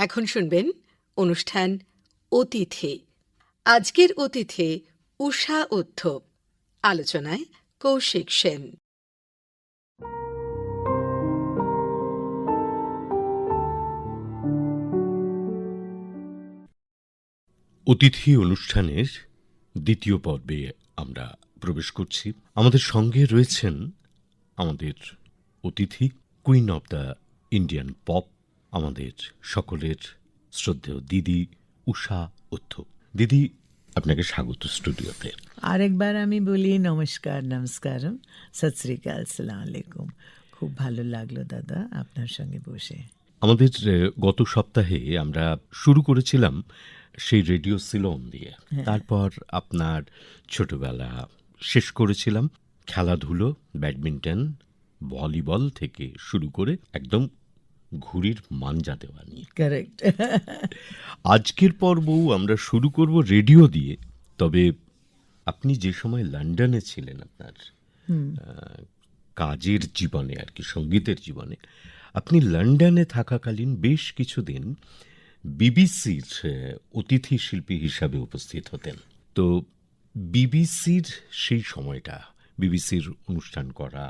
এখন শুনবেন অনুষ্ঠান অতিথি। আজকের অতিথি উষা উত্থপ, আলোচনায় কৌশিক সেন। অতিথি অনুষ্ঠানের দ্বিতীয় পর্বে আমরা প্রবেশ করছি। আমাদের সঙ্গে রয়েছেন আমাদের অতিথি, queen of the Indian pop, আমাদের সকলের শ্রদ্ধেয় দিদি উষা উত্থপ। দিদি, আপনাকে স্বাগত স্টুডিওতে। আরেকবার আমি বলি নমস্কার, নমস্কারম, সত শ্রী আকাল, সালাম আলাইকুম। খুব ভালো লাগলো দাদা আপনার সঙ্গে বসে। আমাদের গত সপ্তাহে আমরা শুরু করেছিলাম সেই রেডিও সিলোন দিয়ে, তারপর আপনার ছোটবেলা শেষ করেছিলাম খেলাধুলো, ব্যাডমিন্টন, ভলিবল থেকে শুরু করে একদম ঘুড়ির মাঞ্জা দেওয়া নিয়ে। কারেক্ট। আজকের পর্বও আমরা শুরু করব রেডিও দিয়ে। তবে আপনি যে সময় লন্ডনে ছিলেন আপনার কাজের জীবনে আর কি, সঙ্গীতের জীবনে, আপনি লন্ডনে থাকাকালীন বেশ কিছুদিন বিবিসির অতিথি শিল্পী হিসাবে উপস্থিত হতেন। তো বিবিসির সেই সময়টা, বিবিসির অনুষ্ঠান করা,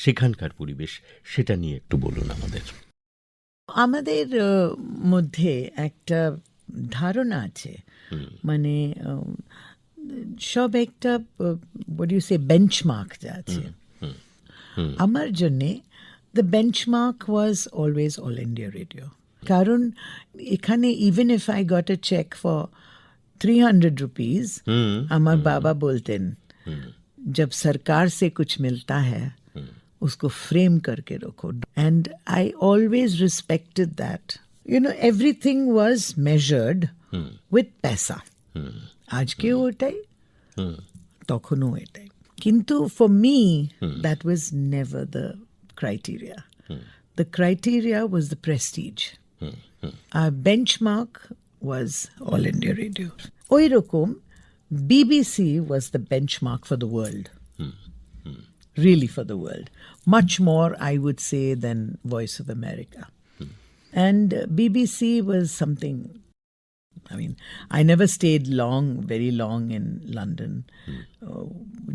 সেখানকার পরিবেশ, সেটা নিয়ে একটু বলুন আমাদের। আমাদের মধ্যে একটা ধারণা আছে, মানে সব একটা বেঞ্চমার্ক যা আছে। আমার জন্যে the benchmark was always All India Radio. কারণ এখানে even if I got a cheque for 300 rupees, আমার বাবা বলতেন, जब सरकार से कुछ मिलता है उसको फ्रेम करके रखो. And I always respected that. You know, everything was measured with पैसा. আজকে ওটাই, তখনও এটাই। কিন্তু for me, that was never the criteria. The criteria was the prestige. Our benchmark was All India Radio. ওই রকম BBC was the benchmark for the world. Really for the world. Much more, I would say, than Voice of America. And BBC was something, I mean, I never stayed long, very long in London.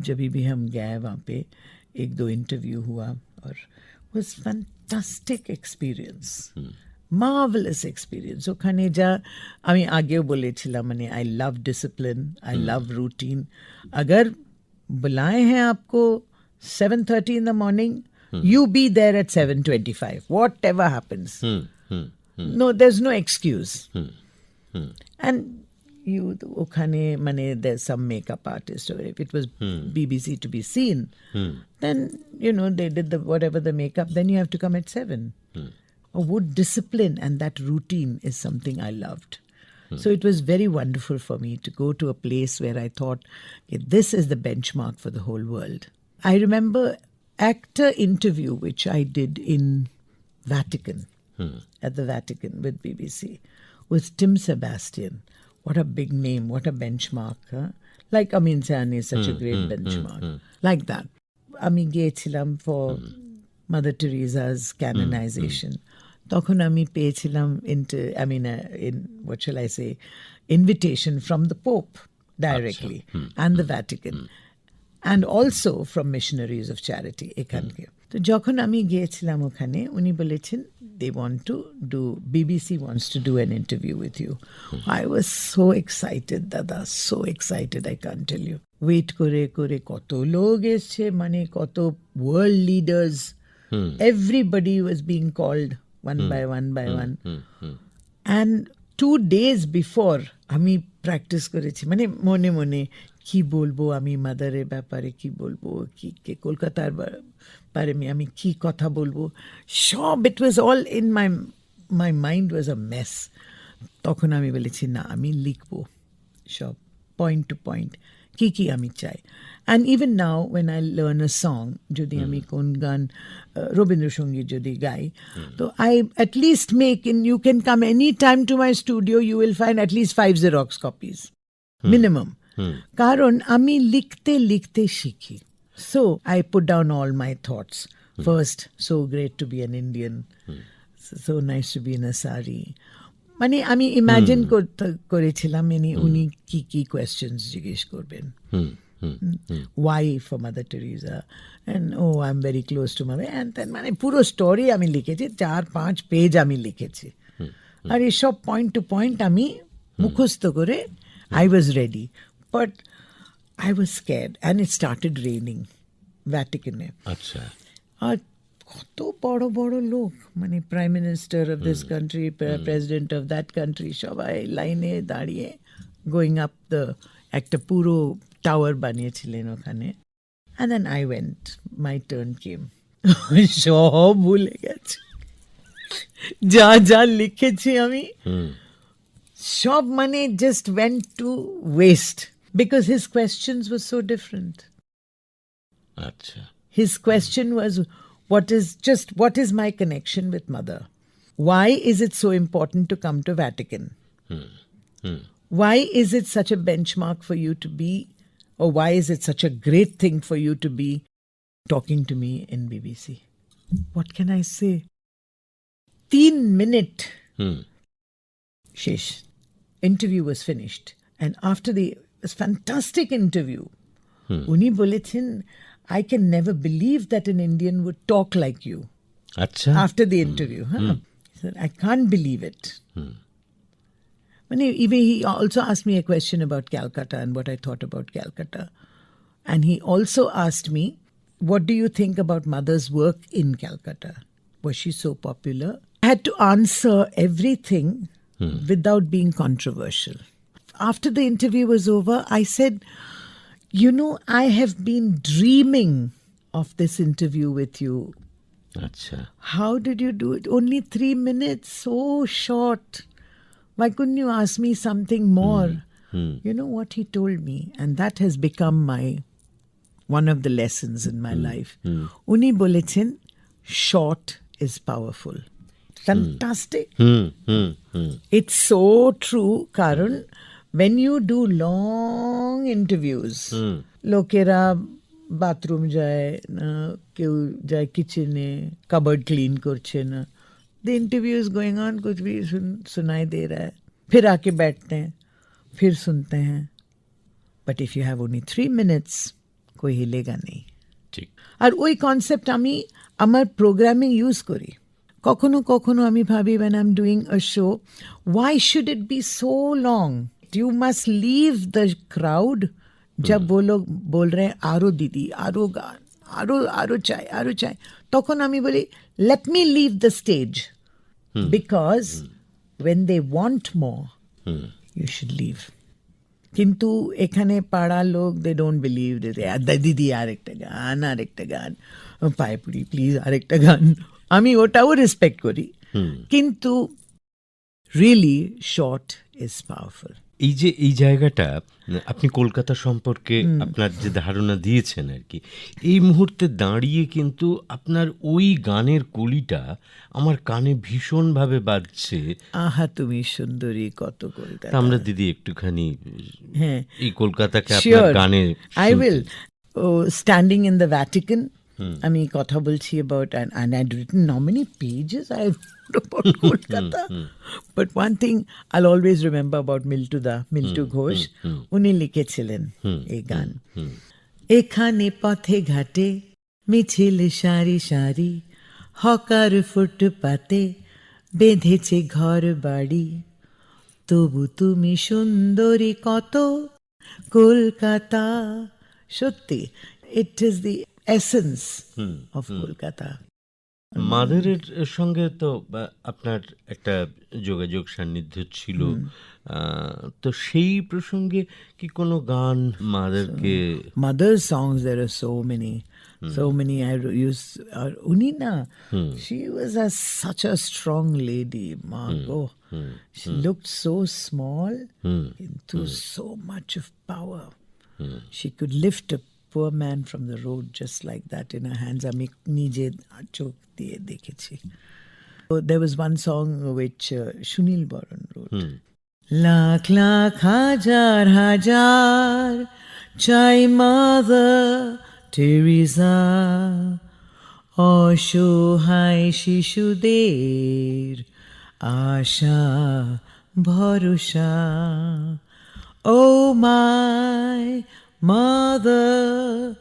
जब भी हम गए वहाँ पे एक दो interview हुआ और was fantastic experience. Marvelous experience. ওখানে যা আমি আগেও বলেছিলাম, মানে I love discipline, I love routine. अगर बुलाए हैं आपको 7:30 in the morning, you be there at 7:25, whatever happens. No, there's no excuse. And you okhane mane there's some makeup artist, or if it was BBC to be seen, then you know they did the whatever the makeup, then you have to come at 7. Would discipline and that routine is something I loved. So it was very wonderful for me to go to a place where I thought, okay, this is the benchmark for the whole world. I remember actor interview which I did in Vatican, at the Vatican with BBC, with Tim Sebastian. What a big name, what a benchmark. Huh? Like Amin San is such a great benchmark. Like that. আমি গিয়েছিলাম for Mother Teresa's canonization. তখন আমি পেয়েছিলাম what shall I say, invitation from the Pope directly, and the Vatican, and also from Missionaries of Charity এখানকে। তো যখন আমি গিয়েছিলাম ওখানে, উনি বলেছেন they want to do, BBC wants to do an interview with you. I was so excited, দাদা, so excited, I can't tell you. Wait করে করে কত লোক এসছে, মানে কত world leaders, everybody was being called one by one. And 2 days before আমি practice করেছি, মানে মনে মনে কি বলবো আমি মাদারের ব্যাপারে, কি বলবো, কি কলকাতার ব্যাপারে আমি কি কথা বলবো, সব it was all in my mind was a mess. তখন আমি বলেছি না, আমি লিখবো সব পয়েন্ট টু পয়েন্ট, কি আমি চাই। And even now when I learn a song, যদি আমি কোন গান রবীন্দ্রসঙ্গীত যদি গাই, তো I at least make, and you can come any time to my studio, you will find at least 5 Xerox copies minimum. কারণ আমি লিখতে লিখতে শিখি। So I put down all my thoughts. First, so great to be an Indian, so nice to be in a sari. মানে আমি imagine করেছিলাম উনি কি কি কোয়েশ্চেন্স জিজ্ঞেস করবেন, why for Mother Teresa, and oh I'm very close to Mother, and then মানে পুরো স্টোরি আমি লিখেছি, 4-5 পেজ আমি লিখেছি, আর এসব পয়েন্ট টু পয়েন্ট আমি মুখস্থ করে I was ready, but I was scared and it started raining ভ্যাটিকানে। আচ্ছা, আর কত বড় বড় লোক, মানে prime minister of this country, president of that country, সবাই লাইনে দাঁড়িয়ে গোয়িং আপ দ্য, একটা পুরো টাওয়ার বানিয়েছিলেন ওখানে। And then I went, my turn came, সব ভুলে গেছে, যা যা লিখেছি আমি সব মানে just went to waste, because his questions was so different. আচ্ছা, His question was, what is my connection with Mother? Why is it so important to come to Vatican? Why is it such a benchmark for you to be, or why is it such a great thing for you to be talking to me in BBC? What can I say? 3 minute. Shesh. Interview was finished. And after the fantastic interview, Uni bolechen, I can never believe that an Indian would talk like you. আচ্ছা, After the interview, he said, I can't believe it. Even he also asked me a question about Calcutta and what I thought about Calcutta. And he also asked me, what do you think about Mother's work in Calcutta? Was she so popular? I had to answer everything without being controversial. After the interview was over, I said, you know, I have been dreaming of this interview with you. আচ্ছা, How did you do it? Only 3 minutes, so short. Why couldn't you ask me something more? You know what he told me? And that has become one of the lessons in my life. Uni bolechen, short is powerful. Fantastic. It's so true, Karun. When you do long interviews, লোকেরা bathroom যায় না, কেউ যায় কিচেনে, covered clean করছে না, the interview is going on, कुछ भी सुनाई दे रहा है, फिर आके बैठते हैं, फिर सुनते हैं, but if you have only 3 minutes, कोई हिलेगा नहीं। ঠিক, আর ওই কনসেপ্ট আমি আমার প্রোগ্রামে ইউজ করি। কখনো কখনো আমি ভাবি, when I'm doing a show, why should it be so long? You must leave the crowd जब वो लोग बोल रहे हैं आरो दीदी, आरो गान, आरो चाय, তখন আমি বলি, let me leave the stage, because when they want more, you should leave. কিন্তু এখানে পাড়া লোক, they don't believe that, দিদি আরেকটা গান, পায়ে পুরি প্লিজ আরেকটা গান, আমি ওটাও রেসপেক্ট করি, কিন্তু রিয়েলি শর্ট ইজ পাওয়ারফুল। এই জায়গাটা আপনি কলকাতা সম্পর্কে আপনার যে ধারণা দিয়েছেন আর কি, এই মুহূর্তে দাঁড়িয়ে কিন্তু আপনার ওই গানের কলিটা আমার কানে ভীষণভাবে বাজছে। আহা তুমি সুন্দরী কত কলকাতা। আমরা দিদি একটুখানি হ্যাঁ, এই কলকাতাকে আপনার গানে I will. Standing in the Vatican, আমি কথা বলছি about, and I'd written how many pages I wrote about Kolkata. But one thing I'll always remember about Miltu Ghosh, উনি লিখেছিলেন এই গান, এখানে পথে ঘাটে মিছিল সারি সারি, হকার ফুটপাতে বেঁধেছে ঘর বাড়ি, তবু তুমি সুন্দরী কত কলকাতা। সত্যি, it is the essence of Kolkata. মাদারের সঙ্গে তো আপনার একটা যোগাযোগ সান্নিধ্য ছিল, তো সেই প্রসঙ্গে কি কোনো গান মাদারকে? Mother's songs, there are so many. I use Unina. She was such a strong lady. Margo, she looked so small into so much of power. She could lift a poor man from the road just like that in her hands. আমি নিজে চোখ দিয়ে দেখেছি। There was one song which Sunil Boran wrote. Lakh lakh হাজার হাজার চাই mother Teresa, অসহায় শিশুদের আশা ভরসা ও মাই মাদার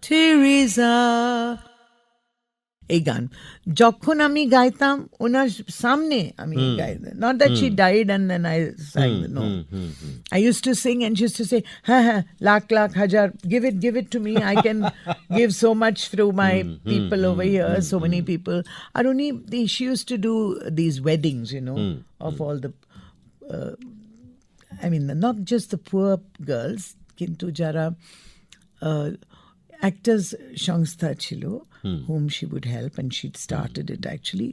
টেরিজা। এই গান যখন আমি গাইতাম ওনার সামনে আমি গাইতাম, not that she died and then I sang, no. I used to sing and she used to say, ha, lakh hajar, give it to me, I can give so much through my people over here, so many people. And only she used to do these weddings, you know, of all the I mean not just the poor girls, kintu jara actors সংস্থা ছিল, whom she would help, and she'd started it actually,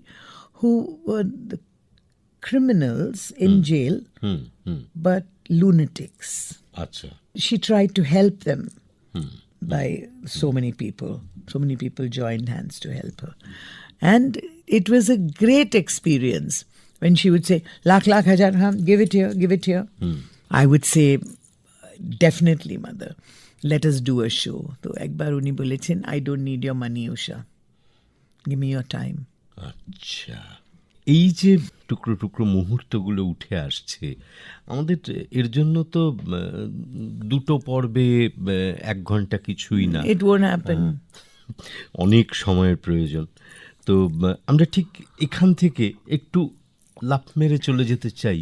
who were the criminals in jail but lunatics. আচ্ছা, She tried to help them by so many people joined hands to help her, and it was a great experience when she would say lakh hajar, give it here. I would say definitely mother, let us do a show. তো একবার উনি বলেছেন, I don't need your money Usha, give me your time. আচ্ছা, এই যে টুকরো টুকরো মুহূর্তগুলো উঠে আসছে আমাদের, এর জন্য তো দুটো পর্বে 1 ঘন্টা কিছুই না, It won't happen. অনেক সময়ের প্রয়োজন। তো আমরা ঠিক এখান থেকে একটু লাফ মেরে চলে যেতে চাই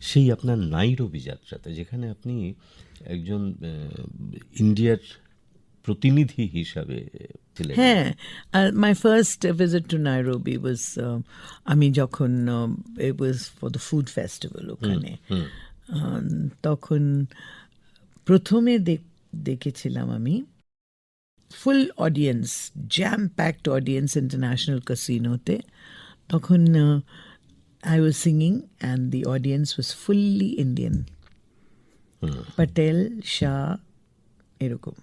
সেই আপনার নাইরোবি যাত্রাতে, যেখানে আপনি একজন ইন্ডিয়ার প্রতিনিধি হিসাবে ছিলেন। হ্যাঁ, my first visit to Nairobi was আমি যখন it was for the food festival ওখানে, তখন প্রথমে দেখেছিলাম আমি full audience, jam packed audience international ক্যাসিনোতে। তখন I was singing and the audience was fully Indian. Patel, Shah, এরকম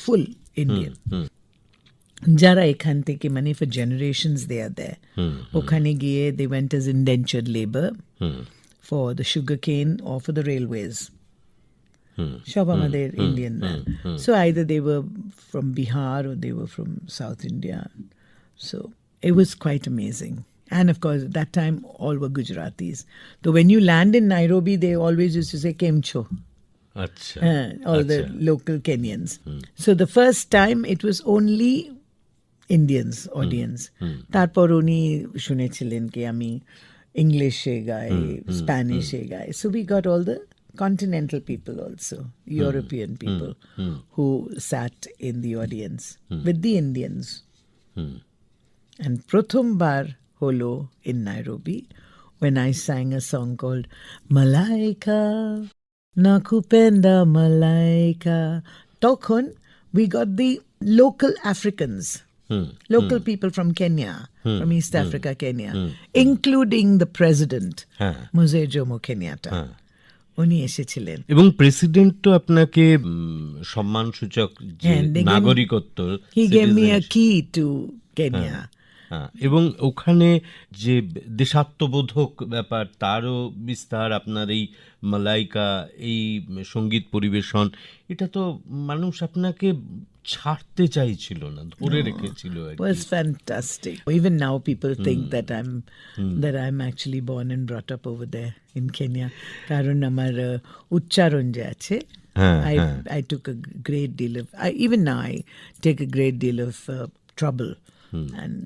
ফুল ইন্ডিয়ান, যারা এখান থেকে মানে for generations they are there. ওখানে গিয়ে they went as indentured labor for the sugarcane or for the railways. সব আমাদের Indian man. So either they were from Bihar or they were from South India. So it was quite amazing. And of course, at that time, all were Gujaratis. So when you land in Nairobi, they always used to say, Kemcho. আচ্ছা, All the local Kenyans. So the first time, it was only Indians audience. তারপর উনি শুনেছিলেন কি আমি ইংলিশে গাই, স্প্যানিশে গাই. So we got all the continental people also, European people who sat in the audience with the Indians. And প্রথমবার holo in Nairobi when I sang a song called Malaika Nakupenda Malaika. Tokhon we got the local Africans, local people from Kenya, from East Africa, Kenya, including the president, Mzee Jomo Kenyatta. উনি এসেছিলেন এবং president তো আপনাকে সম্মানসূচক যে নাগরিকত্ব, he gave me a key to Kenya. এবং ওখানে যে দেশাত্মবোধক ব্যাপার তারও বিস্তার আপনার এই মালাইকা, এই সঙ্গীত পরিবেশন, এটা তো মানুষ আপনাকে ছাড়তে চাইছিল না, ধরে রেখেছিল। It was fantastic. Even now people think that I'm actually born and brought up over there in Kenya. কারণ আমার উচ্চারণ যে আছে, I took a great deal of, even now I take a great deal of trouble and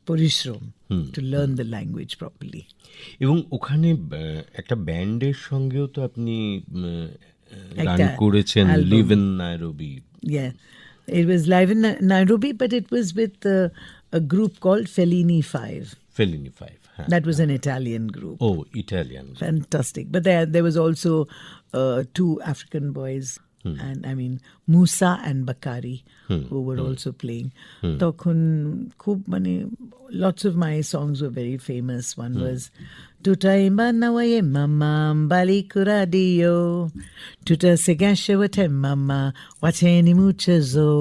পরিশ্রম to learn the language properly. এবং ওখানে একটা ব্যান্ডের সঙ্গেও তো আপনি গান করেছেন, live in Nairobi. Yeah, it was live in Nairobi, but it was with a group called Fellini 5. Fellini 5. That was an Italian group. Oh, Italian. Fantastic. But there was also 2 African boys, and I mean Musa and Bakari, who were also playing. Tokhon khub mane lots of my songs were very famous. One was Tuta Imbanawaye Mama Mbali Kuradio, Tuta Segasha Wate Mama Wateni Muchazo,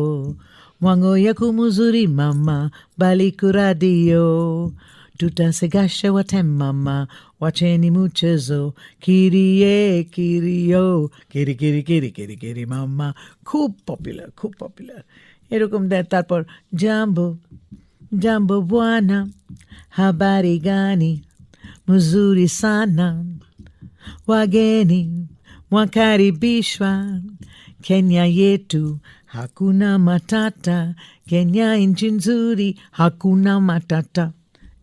Mwango Yakumuzuri Mama Bali Kuradio, Tuta Segasha Wate Mama Wateni Muchazo, Kirie Kirio, Kiri Kiri Kiri Kiri Kiri Mama. Khub popular. এরকম তারপর Jambo Jambo Bwana Habari Gani muzuri sana, wageni wakaribishwa, Kenya yetu hakuna matata, Kenya nchi nzuri hakuna matata,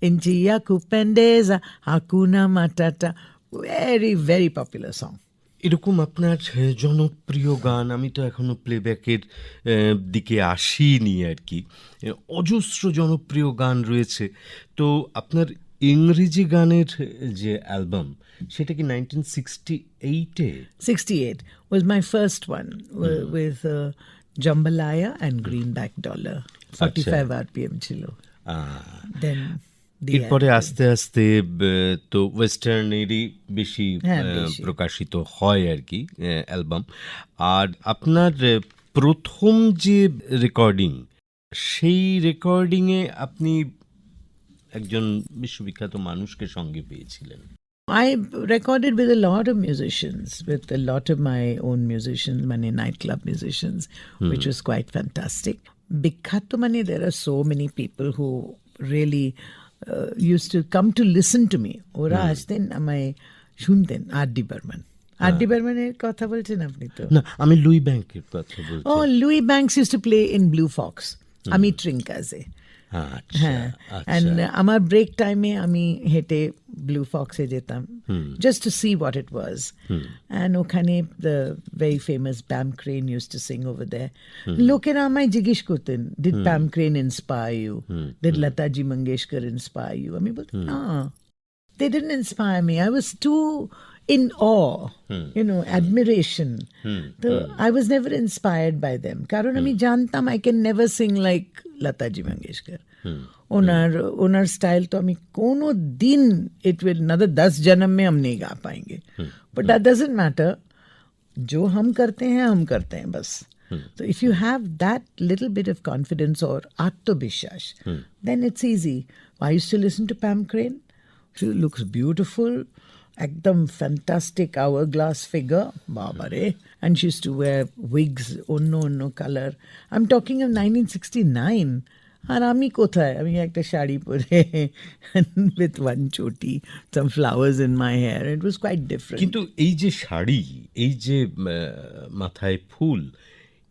nchi ya kupendeza hakuna matata. Very, very popular song. এরকম আপনার জনপ্রিয় গান, আমি তো এখনো প্লেব্যাকের দিকে আসিনি আর কি, অজস্র জনপ্রিয় গান রয়েছে। তো আপনার ইংরেজি গানের যে অ্যালবাম, সেটা কি 1968-এ? 68 was my first one with Jambalaya and Greenback Dollar. 45 RPM chilo. Then এরপরে আস্তে আস্তে তো ওয়েস্টার্নেরই বেশি বেশি। প্রকাশিত হয় আর কি অ্যালবাম। আর আপনার প্রথম যে রেকর্ডিং, সেই রেকর্ডিংয়ে আপনি একজন বিশ্ববিখ্যাত মানুষকে সঙ্গে পেয়েছিলেন। I recorded with a lot of musicians, with a lot of my own musicians, many nightclub musicians, which was quite fantastic. Bikhato mane, there are so many people who really used to come to listen to me. Ora আসতেন আমায় শুনতেন, R.D. Burman. R.D. Burmaনের কথা বলছেন আপনি তো? না, আমি Luis ব্যাংকের কথা বলছি। Oh, Louis Banks used to play in Blue Fox. আমি ট্রিঙ্কাজে। হ্যাঁ, and আমার ব্রেক টাইমে আমি হেঁটে ব্লু ফক্সে যেতাম, just to see what it was. And ওখানে the very famous Pam Crane used to sing over there. লোকেরা আমায় জিজ্ঞেস করতেন, did Pam Crane inspire you? Did Lataji Mangeshkar inspire you? আমি বলতাম, no, they didn't inspire me. I was too in awe, admiration. So I was never inspired by them. কারণ আমি জানতাম I can never sing like Lataji Mangeshkar. Owner style তো আমি কোনো দিন it will another 10 जन्म में हम नहीं गा पाएंगे. But that doesn't matter. जो हम करते हैं बस. So if you have that little bit of confidence or atmavishwas, then it's easy. I used to listen to Pam Crane. She looks beautiful, ekdam fantastic hourglass figure, babare. And she used to wear wigs, onno color. I'm talking of 1969. আর আমি কোথায়, আমি একটা শাড়ি পরে with one choti, some flowers in my hair. It was quite different. কিন্তু এই যে শাড়ি, এই যে মাথায় ফুল,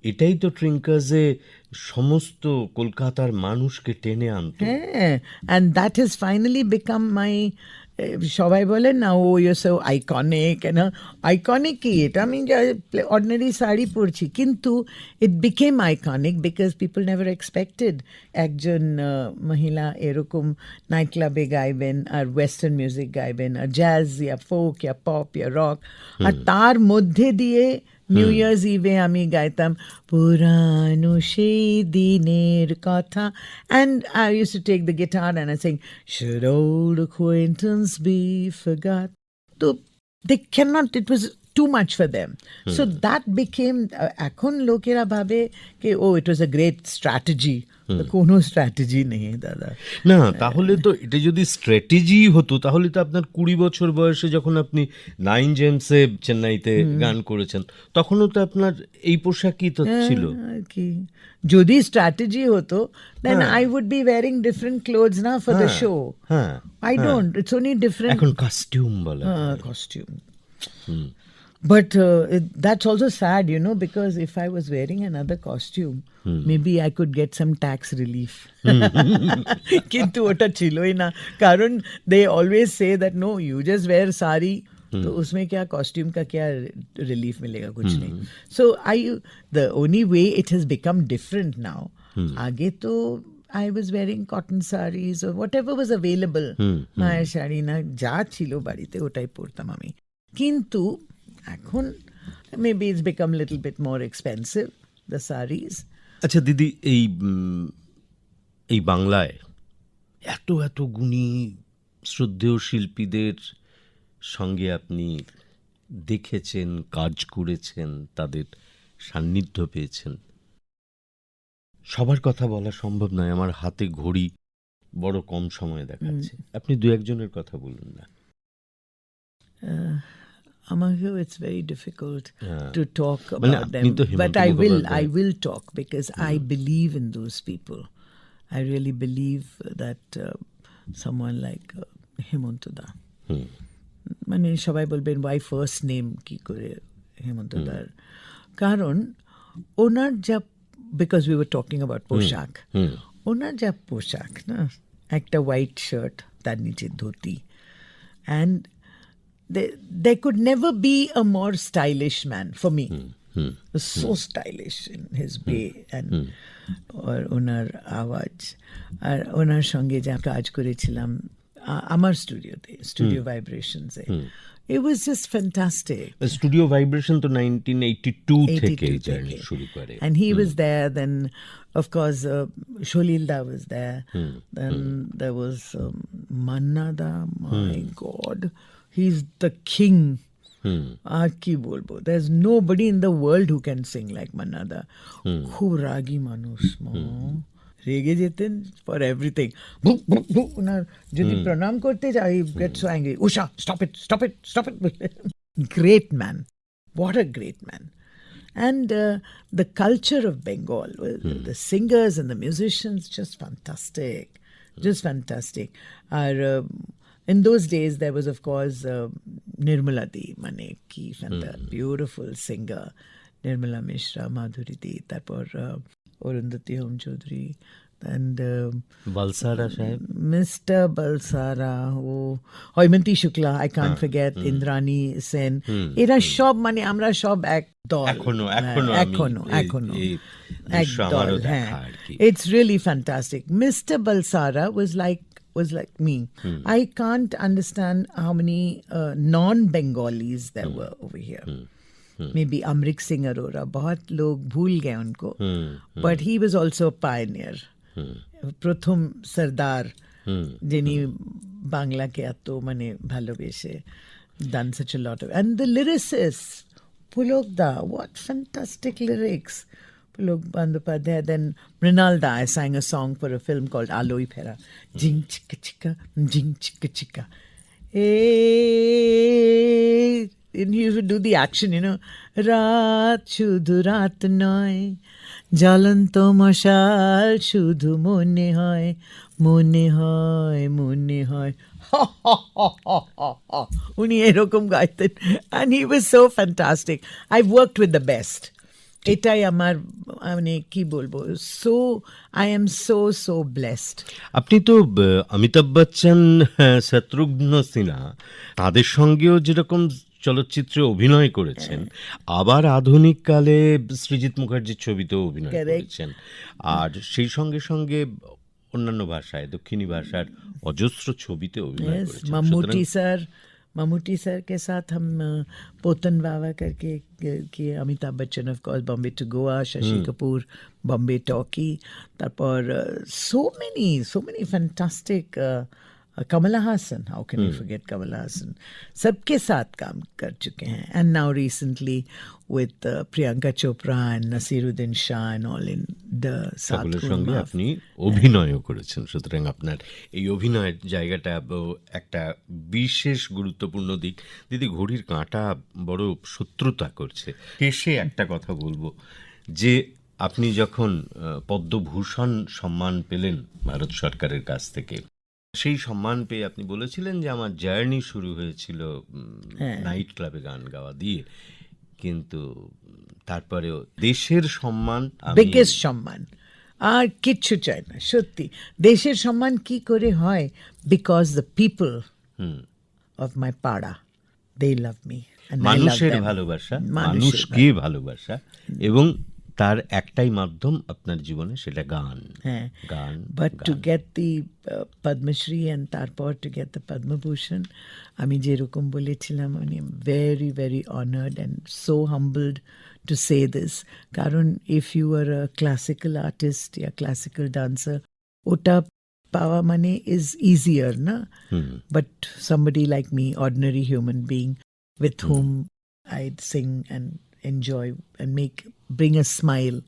এটাই তো ট্রিঙ্কাজে সমস্ত কলকাতার মানুষকে টেনে আনতো। হ্যাঁ, and that has finally become my সবাই বলেন না, ও ইউ সো আইকনিক, আইকনিক কি এটা, আমি অর্ডিনারি শাড়ি পরছি, কিন্তু ইট became iconic because people never expected একজন মহিলা এরকম নাইট ক্লাবে গাইবেন আর ওয়েস্টার্ন মিউজিক গাইবেন আর জ্যাজ ইয়া ফোক ইয়া পপ ইয়া রক, আর তার মধ্যে দিয়ে নিউ ইয়ার্স ইভে আমি গাইতাম পুরানো সেই দিনের কথা, and I used to take the guitar and I sing should old acquaintance be forgot. So they cannot, it was too much for them. So that became এখন লোকেরা ভাবে কি it was a great strategy. কোনো strategy নেই দাদা। না, তাহলে তো এটা যদি স্ট্র্যাটেজি হতো, তাহলে তো আপনার 20 বছর বয়সে যখন আপনি 9 জেমসে চেন্নাইতে গান করেছেন, তখনও তো আপনার এই পোশাকই তো ছিল আর কি। যদি স্ট্র্যাটেজি হতো then I would be wearing different clothes now for the show. I don't, it's only different. এখন কস্টিউম বলা costume. But that's also sad, because if I was wearing another costume, maybe I could get some tax relief. কিন্তু ওটা ছিলই না, কারণ they always say that no, you just wear sari, तो उसमें क्या कॉस्ट्यूम का क्या रिलीफ मिलेगा, कुछ नहीं. So the only way it has become different now. आगे तो I was wearing cotton sarees or whatever was available. মায়ের শাড়ি না যা ছিল বাড়িতে ওটাই পরতাম আমি, কিন্তু এখন maybe it's become a little bit more expensive, the sarees. আচ্ছা দিদি, এই বাংলায় এত এত গুণী শ্রদ্ধেয় শিল্পীদের সঙ্গে আপনি দেখেছেন, কাজ করেছেন, তাদের সান্নিধ্য পেয়েছেন, সবার কথা বলা সম্ভব নয়, আমার হাতে ঘড়ি বড় কম সময় দেখাচ্ছে, আপনি দু একজনের কথা বলুন না। Amago, it's very difficult to talk about them, but I will talk because I believe in those people. I really believe that someone like Hemanta Da, মানে সবাই বলবেন ওয়াই ফার্স্ট নেম কি করে হেমন্ত দার, কারণ ওনার যা, because we were talking about পোশাক, ওনার যা পোশাক না, একটা হোয়াইট শার্ট, তার নিচে dhoti, and there could never be a more stylish man for me. So stylish in his way and or ওনার আওয়াজ, আর ওনার সঙ্গে যা কাজ করেছিলাম আমার স্টুডিওতে, স্টুডিও ভাইব্রেশনসে, it was just fantastic. Studio vibration তো 1982 থেকে 82 জার্নি থেকে। শুরু করে। And he was there. Then, of course, Sholilda was there. Then there was Manna Da. My God, he's the king. আর কি বলবো, there's nobody in the world who can sing like Manna Da. খুব রাগী মানুষ, রেগে যেতেন for everything. ওনার যদি প্রণাম করতে যাই, get so angry, Usha stop it, stop it, stop it. Great man, what a great man. And the culture of Bengal, the singers and the musicians, just fantastic, just fantastic. In those days, there was, of course, Nirmala Di Maneki, beautiful singer, Nirmala Mishra, Madhuri Di, tarpor Arundhati Home Chaudhary, and Balsara সাহেব, Mr. Balsara, Hoymanti Shukla, I can't forget, Indrani Sen. এরা সব আমরা সব এক দল, এখনো এক দল, হ্যাঁ। It's really fantastic. Mr. Balsara was like me. I can't understand how many non-Bengalis there were over here. Maybe Amrik Singh Arora, बहुत लोग भूल गए उनको, but he was also a pioneer. প্রথম সর্দার, যিনি বাংলাকে এত ভালোবেসে, done such a lot of, and the lyricists, Pulok Da, what fantastic lyrics. Pulok Bandyopadhyay. Then Mrinal Da, I sang a song for a film called Aloi Phera. Jing chicka chicka, jing chicka chicka. And he would do the action, রাত শুধু রাত নয়, জ্বলন্ত মশাল শুধু মনে হয়, মনে হয়, মনে হয়। উনি এরকম গাইতেন, and he was so fantastic. I've worked with the best. এটাই আমার কি বলবো, so I am so blessed. আপনি তো অমিতাভ বচ্চন, শত্রুঘ্ন সিনহা, তাদের সঙ্গেও যেরকম চলচ্চিত্রে অভিনয় করেছেন, আবার আধুনিক কালে সৃজিত মুখার্জির ছবিতেও অভিনয় করেছেন, আর সেই সঙ্গে সঙ্গে অন্যান্য ভাষায়, দক্ষিণী ভাষার অজস্র ছবিতে অভিনয় করেছেন। ममूटी सर के साथ हम पोतन बाबा करके कि Amitabh Bachchan, of course, Bombay to Goa, Shashi Kapoor, Bombay talkie, तारपर so many fantastic, Kamala Hassan, how can we forget Kamala Hassan? सबके साथ काम कर चुके हैं, and now recently with Priyanka Chopra and Nasiruddin Shah and all in the সকলের সঙ্গে আপনি অভিনয়ও করেছেন, সুতরাং আপনার এই অভিনয়ের জায়গাটা একটা বিশেষ গুরুত্বপূর্ণ দিক। দিদি, ঘড়ির কাঁটা বড় শত্রুতা করছে, শেষে একটা কথা বলবো, যে আপনি যখন পদ্মভূষণ সম্মান পেলেন ভারত সরকারের কাছ থেকে, সেই সম্মান পেয়ে আপনি বলেছিলেন যে আমার জার্নি শুরু হয়েছিল নাইট ক্লাবে গান গাওয়া দিয়ে, কিন্তু তারপরেও দেশের সম্মান, বিগেস্ট সম্মান, আর কিচ্ছু চাই না। সত্যি দেশের সম্মান কি করে হয়? Because the people of my পাড়া, দে লাভ মি, মানুষের ভালোবাসা, মানুষকে ভালোবাসা, এবং তার একটাই মাধ্যম আপনার জীবনে, সেটা গান। হ্যাঁ, গান। But to get the Padma Shri and তারপর টু গেট দ্য পদ্মভূষণ, আমি যেরকম বলেছিলাম, আমি very very honoured and so humbled to say this, কারণ if you are a classical artist ইয়া ক্লাসিক্যাল ডান্সার, ওটা পাওয়া ইজ ইজিয়ার না, but somebody like me, ordinary human being with whom I'd sing and enjoy and bring a smile,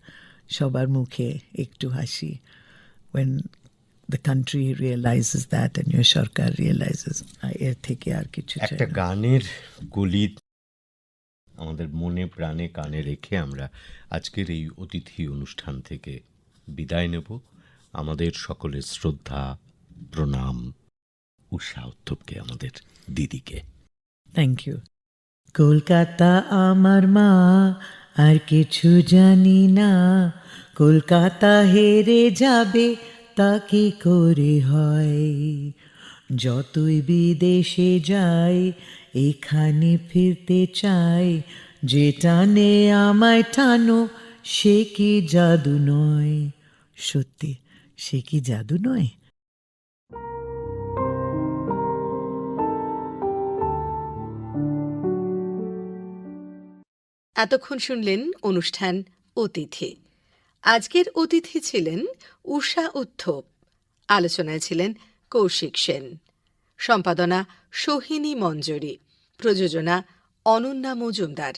সবার মুখে একটু হাসি, when the country realizes that and your Sarkar realizes, এর থেকে আর কিছু চাই না। একটা গানের কলি আমাদের মনে প্রাণে কানে রেখে আমরা আজকের এই অতিথি অনুষ্ঠান থেকে বিদায় নেব। আমাদের সকলের শ্রদ্ধা, প্রণাম উষা উত্থপকে আমাদের। দিদিকে। Thank you. কলকাতা আমার মা, আর কিছু জানি না। কলকাতা হেরে যাবে তা কি করে হয়? যতই বিদেশে যাই এখানে ফিরতে চাই। যে টানে আমায় টানো সে কি জাদু নয়? সত্যি সে কি জাদু নয়? এতক্ষণ শুনলেন অনুষ্ঠান অতিথি। আজকের অতিথি ছিলেন উষা উত্থপ। আলোচনায় ছিলেন কৌশিক সেন। সম্পাদনা সোহিনী মঞ্জরি। প্রযোজনা অনন্যা মজুমদার।